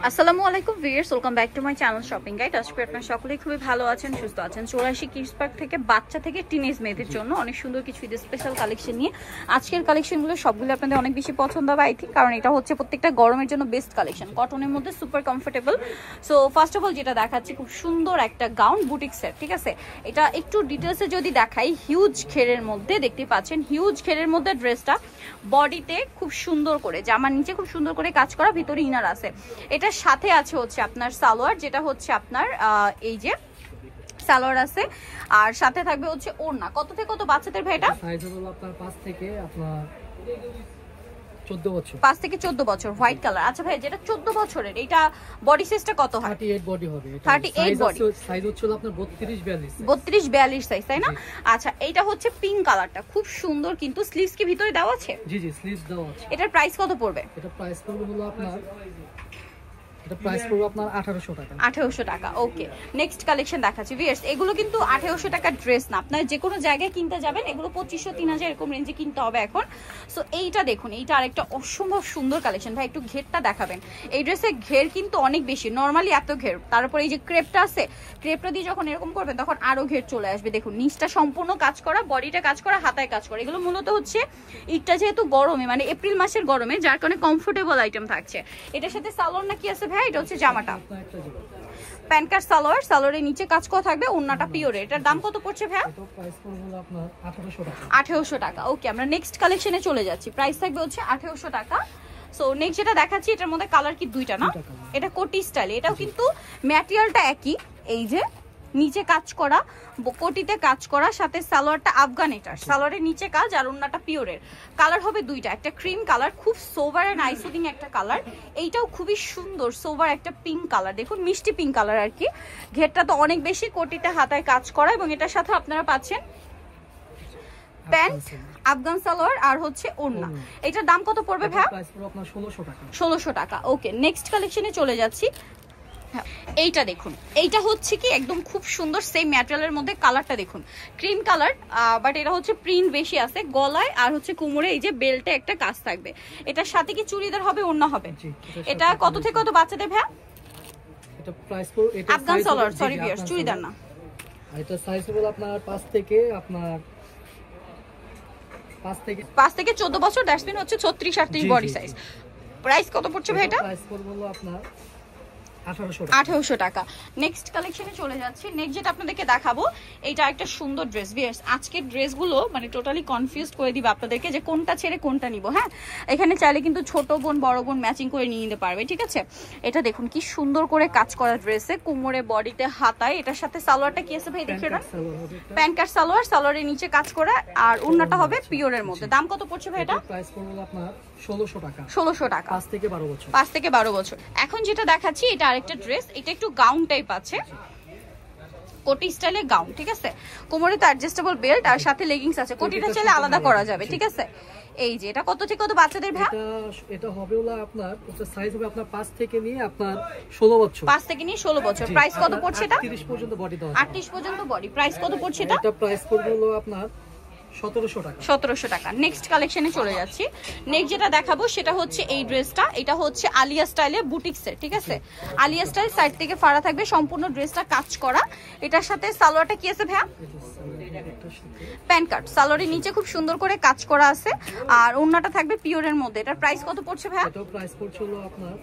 আসসালামু আলাইকুম viewers, welcome back to my channel shopping guide. আজকে আপনারা সকলেই খুবই ভালো আছেন, সুস্থ আছেন। চলে আসি কিডস পার্ক থেকে বাচ্চা থেকে টিনেজ মেয়েদের জন্য অনেক সুন্দর কিছু ঈদের স্পেশাল কালেকশন নিয়ে। আজকের কালেকশনগুলো সবগুলো আপনাদের অনেক বেশি পছন্দ হবে আই থিঙ্ক, কারণ এটা হচ্ছে প্রত্যেকটা গরমের জন্য বেস্ট কালেকশন, কটনের মধ্যে super comfortable. So first of all যেটা দেখাচ্ছি খুব সুন্দর একটা গাউন বুটিক্সের, ঠিক আছে। এটা একটু ডিটেলসে যদি দেখাই, হিউজ ঘেরের মধ্যে দেখতে পাচ্ছেন, হিউজ ঘেরের মধ্যে ড্রেসটা বডিতে খুব সুন্দর করে, জামার নিচে খুব সুন্দর করে কাজ করা, ভিতরে ইনার আছে। এটার সাথে আছে হচ্ছে আপনার সালোয়ার, যেটা হচ্ছে আপনার এই যে সালোয়ার আছে, আর সাথে থাকবে হচ্ছে ওড়না। কত থেকে কত বাচ্চাদের ভাই এটা? সাইজ হলো আপনার 5 থেকে আপনার 14 বছর। 5 থেকে 14 বছর, হোয়াইট কালার। আচ্ছা ভাই, যেটা 14 বছরের, এটা বডি সাইজটা কত হয়? 38 বডি হবে। 38 বডি। সাইজ হচ্ছে আপনার 32 42। 32 42 সাইজ, তাই না? আচ্ছা, এটা হচ্ছে পিঙ্ক কালারটা, খুব সুন্দর, কিন্তু স্লিভস কি ভিতরে দেওয়া আছে? জি জি, স্লিভস দেওয়া আছে। এটার প্রাইস কত পড়বে? এটা প্রাইস পড়বে হলো আপনার, এটা প্রাইস পড়বে আপনার 1800 টাকা। 1800 টাকা। ওকে, নেক্সট কালেকশন দেখাচ্ছি ভিউয়ার্স। এগুলো কিন্তু 1800 টাকার ড্রেস না, আপনারা যে কোনো জায়গায় কিনতে যাবেন এগুলো 2500 3000 এরকম রেঞ্জে কিনতে হবে এখন। সো এইটা দেখুন, এইটা আরেকটা অসম্ভব সুন্দর কালেকশন। ভাই একটু ঘেরটা দেখাবেন। এই ড্রেসের ঘের কিন্তু অনেক বেশি, নর্মালি এত ঘের, তারপরে এই যে ক্রেপটা আছে, ক্রেপটা দিয়ে যখন এরকম করবেন তখন আরো ঘের চলে আসবে। দেখুন নিচটা সম্পূর্ণ কাজ করা, বডিটা কাজ করা, হাতায় কাজ করা। এগুলো মূলত হচ্ছে ঈদটা যেহেতু গরমে, মানে এপ্রিল মাসের গরমে, যার কারণে কমফোর্টেবল আইটেম থাকছে। এটার সাথে সালোয়ার না কি আছে ভাই? এটা হচ্ছে জামাটা প্যান্ট কাট সালোয়ার, সালোয়ারের নিচে কাজ করা থাকবে, ওন্নাটা পিওরের। এটার দাম কত পড়ছে ভাই? এটা প্রাইস পড়বে হলো আপনার 1800 টাকা। 1800 টাকা। ওকে, আমরা নেক্সট কালেকশনে চলে যাচ্ছি। প্রাইস থাকবে হচ্ছে 1800 টাকা। সো নেক্সট যেটা দেখাচ্ছি, এটার মধ্যে কালার কি দুইটা না? এটা কোটি স্টাইল, এটাও কিন্তু ম্যাটেরিয়ালটা একই। এই যে নিচে কাজ করা, কোটিতে কাজ করা, সাথে সালোয়ারটা আফগান, এটার সালোয়ারের নিচে কাজ, আর ওন্নাটা পিওরের। কালার হবে দুইটা, একটা ক্রিম কালার, খুব সোবার এন্ড আইসুদিং একটা কালার। এইটাও খুবই সুন্দর সোবার একটা পিঙ্ক কালার, দেখুন মিষ্টি পিঙ্ক কালার আর কি। ঘেরটা তো অনেক বেশি, কোটিতে হাতায় কাজ করা, এবং এটার সাথে আপনারা পাচ্ছেন প্যান্ট, আফগান সালোয়ার, আর হচ্ছে ওড়না। এটার দাম কত পড়বে ভাই? প্রাইস পড়বে আপনার 1600 টাকা। 1600 টাকা। ওকে, নেক্সট কালেকশনে চলে যাচ্ছি। এইটা দেখুন, এইটা হচ্ছে কি একদম খুব সুন্দর সেম ম্যাটেরিয়ালের মধ্যে, কালারটা দেখুন ক্রিম কালার, বাট এটা হচ্ছে প্রিন্ট বেশি আছে গলায়, আর হচ্ছে কোমরে এই যে বেল্টে একটা কাজ থাকবে। এটার সাথে কি চুড়িদার হবে, ওড়না হবে? এটা কত থেকে কত বাচ্চাদের ভাই? এটা প্রাইস পড়বে, এটা আফগান সালোয়ার, সরি ভিউয়ার্স, চুড়িদার না। এটা সাইজ হলো আপনার 5 থেকে 14 বছর, দ্যাটস মিন হচ্ছে 36 38 বডি সাইজ। প্রাইস কত পড়ছে ভাই এটা? প্রাইস পড়বে হলো আপনার 1800 টাকা। নেক্সট কালেকশনে চলে যাচ্ছি। নেক্সট যেটা আপনাদেরকে দেখাবো, এটা একটা সুন্দর ড্রেস। ভিউয়ার্স, আজকের ড্রেসগুলো মানে টোটালি কনফিউজ করে দিবে আপনাদেরকে যে কোনটা ছেড়ে কোনটা নিব। হ্যাঁ, এখানে চাইলে কিন্তু ছোট বোন বড় বোন ম্যাচিং করে নিয়ে নিতে পারবে, ঠিক আছে। এটা দেখুন কি সুন্দর করে কাজ করা ড্রেসে, কোমরে বডিতে হাতায়। এটার সাথে সালোয়ারটা কি আছে ভাই দেখিয়ে না? প্যান্ট কাট সালোয়ার, সালোয়ারের নিচে কাজ করা, আর ওড়নাটা হবে পিওরের মধ্যে। দাম কত পড়ছে ভাই এটা? প্রাইস পড়বে আপনার 1600 টাকা। 1600 টাকা, 5 থেকে 12 বছর। 5 থেকে 12 বছর। এখন যেটা দেখাচ্ছি, এটা আরেকটা ড্রেস, এটা একটু গাউন টাইপ আছে, কোটি স্টাইলে গাউন, ঠিক আছে। কোমরে তো অ্যাডজাস্টেবল বেল্ট, আর সাথে লেগিংস আছে। কোটিটা চাইলে আলাদা করা যাবে, ঠিক আছে। এই যে এটা কত থেকে কত বাচ্চাদের ভাই? এটা হবে হলো আপনার, এটা সাইজ হবে আপনার 5 থেকে নিয়ে আপনার 16 বছর। 5 থেকে নিয়ে 16 বছর। প্রাইস কত পড়ছে এটা? 30 পর্যন্ত বডি দাও। 38 পর্যন্ত বডি। প্রাইস কত পড়ছে এটা? এটা প্রাইস পড়বে হলো আপনার 1700 টাকা। 1700 টাকা। নেক্সট কালেকশনে চলে যাচ্ছি। নেক্সট যেটা দেখাবো সেটা হচ্ছে এই ড্রেসটা। এটা হচ্ছে আলিয়া স্টাইলে বুটিক্সের, ঠিক আছে। আলিয়া স্টাইল, সাইড থেকে ফাড়া থাকবে, সম্পূর্ণ ড্রেসটা কাজ করা। এটার সাথে সালোয়ারটা কি আছে ভাইয়া? প্যান্ট কাট, সালোয়ারের নিচে খুব সুন্দর করে কাজ করা আছে, আর ওড়নাটা থাকবে পিওরের মধ্যে। এটার প্রাইস কত পড়ছে ভাইয়া? এটা প্রাইস পড়ছে হলো আপনার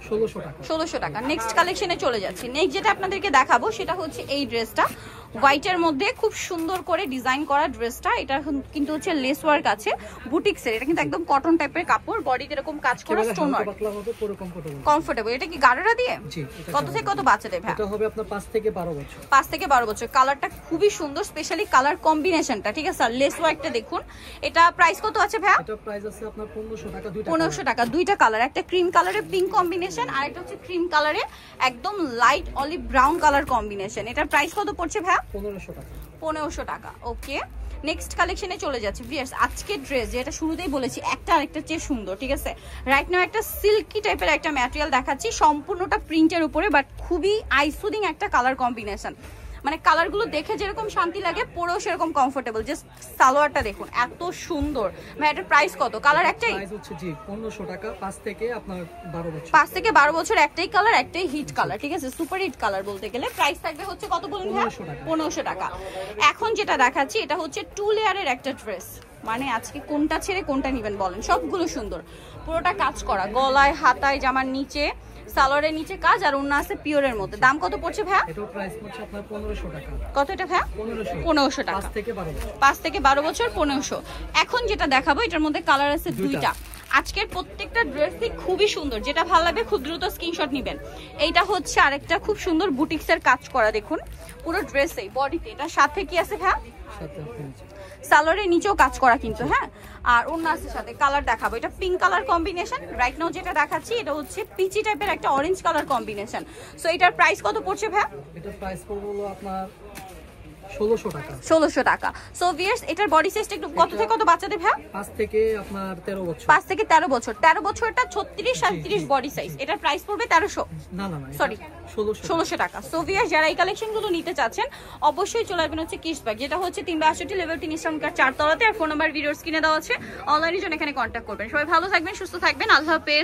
1600 টাকা। 1600 টাকা। নেক্সট কালেকশনে চলে যাচ্ছি। নেক্সট যেটা আপনাদেরকে দেখাবো সেটা হচ্ছে এই ড্রেসটা, হোয়াইটের মধ্যে খুব সুন্দর করে ডিজাইন করা ড্রেসটা। এটা কিন্তু হচ্ছে লেস ওয়ার্ক আছে, বুটিক্সের। এটা কিন্তু একদম কটন টাইপের কাপড়, বডিতে এরকম কাজ করা, স্টোন ওয়ার্ক, কমফোর্টেবল। এটা কি গাড়ারা দিয়ে? কত থেকে কত বাচ্চাদের ভাই? এটা হবে আপনার 5 থেকে 12 বছর। 5 থেকে 12 বছর। কালারটা খুবই সুন্দর, স্পেশালি কালার কম্বিনেশনটা, ঠিক আছে। আর লেস ওয়ার্কটা দেখুন। এটা প্রাইস কত আছে ভাই? এটা প্রাইস আছে আপনার 1500 টাকা। 1500 টাকা। দুইটা কালার, একটা ক্রিম কালারের পিঙ্ক কম্বিনেশন, আর একটা হচ্ছে ক্রিম কালারে একদম light olive brown colour combination. এটার প্রাইস কত পড়ছে ভাই? 1500 টাকা। 1500 টাকা। ওকে, নেক্সট কালেকশনে চলে যাচ্ছে। ভিউয়ার্স, আজকের ড্রেস যেটা শুরুতেই বলেছি, একটা আরেকটা চেয়ে সুন্দর, ঠিক আছে। রাইট নাও একটা সিল্কি টাইপের একটা ম্যাটেরিয়াল দেখাচ্ছি, সম্পূর্ণটা প্রিন্টের উপরে, বাট খুবই আইসুদিং একটা কালার কম্বিনেশন। মানে কালারগুলো দেখে যেরকম শান্তি লাগে পরেও সেরকম কমফোর্টেবল। জাস্ট সালোয়ারটা দেখুন এত সুন্দর। ভাই এটার প্রাইস কত? কালার একটাই? প্রাইস হচ্ছে জি 1500 টাকা, 5 থেকে আপনার 12 বছর। 5 থেকে 12 বছর একটাই কালার, একটাই হিট কালার, ঠিক আছে, সুপার হিট কালার বলতে গেলে। প্রাইস থাকবে হচ্ছে কত বলুন ভাই? 1500 টাকা। এখন যেটা দেখাচ্ছি এটা হচ্ছে 2 লেয়ারের একটা ড্রেস, মানে আজকে কোনটা ছেড়ে কোনটা নেবেন বলেন, সবগুলো সুন্দর, পুরোটা কাজ করা, গলায় হাতায় জামার নিচে সালোয়ারের নিচে কাজ, আর ওন্না আছে পিওরের মধ্যে। দাম কত পড়ছে ভাই? এটার প্রাইস পড়ছে আপনার 1500 টাকা। কত এটা ভাই? 1500 টাকা। 5 থেকে 12 বছর। 5 থেকে 12 বছর 1500। এখন যেটা দেখাবো এটার মধ্যে কালার আছে দুইটা। আজকের প্রত্যেকটা ড্রেসই খুবই সুন্দর, যেটা ভালো লাগবে খুব দ্রুত স্ক্রিনশট নেবেন। এইটা হচ্ছে আরেকটা খুব সুন্দর বুটিক্সের কাজ করা, দেখুন পুরো ড্রেসেই বডিতে। এটার সাথে কি আছে ভাই? সাথে আপনি সালোয়ারের নিচেও কাজ করা কিন্তু, হ্যাঁ। আর ওন্নাসের সাথে কালার দেখাবো, এটা pink colour combination. Right now যেটা দেখাচ্ছি এটা হচ্ছে পিচি টাইপের একটা অরেঞ্জ কালার কম্বিনেশন। সো এটার প্রাইস কত পড়ছে ভাই? এটার প্রাইস পড়বে হলো আপনার 1600 টাকা। 1600 টাকা। সো ভিউয়ার্স এটার বডি সাইজটা একটু কত থেকে কত বাচ্চাদের ভাই? 5 থেকে আপনার 13 বছর। 5 থেকে 13 বছর। 13 বছরটা 36 37 বডি সাইজ। এটার প্রাইস পড়বে 1300। না না না, সরি 1600 টাকা। সো ভিউয়ার্স যারা এই কালেকশনগুলো নিতে চাচ্ছেন অবশ্যই চলে আসবেন হচ্ছে কিডসবাগ, যেটা হচ্ছে 362 লেভেল 3 ইস্টার্নকার 4 তলাতে। আর ফোন নাম্বার ভিডিওর স্ক্রিনে দেওয়া আছে, অনলাইনের জন্য এখানে কন্ট্যাক্ট করবেন। সবাই ভালো থাকবেন, সুস্থ থাকবেন, আল্লাহ হাফেজ।